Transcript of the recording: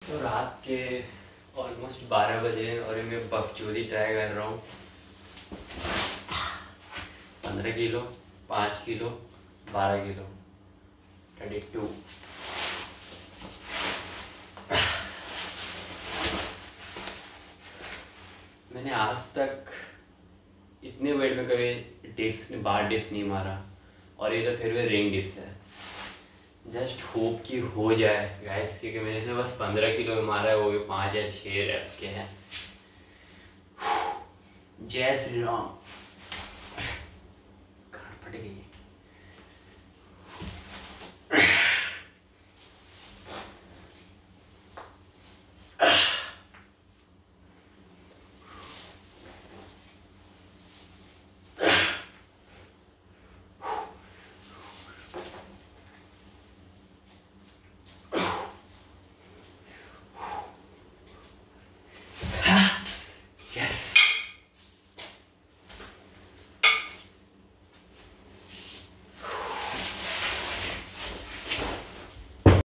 तो रात के ऑलमोस्ट 12 बजे हैं और मैं बकचोदी ट्राई कर रहा हूँ। 15 किलो, 5 किलो, 12 किलो, 32। मैंने आज तक इतने वेट में कभी बार डिप्स नहीं मारा और ये तो फिर भी रिंग डिप्स है। जस्ट होप कि हो जाए गाइस, क्योंकि मैंने इसमें बस 15 किलो में मारा है, वो भी 5 या 6 रेप्स के हैं। जय श्री राम। गांड फट गई।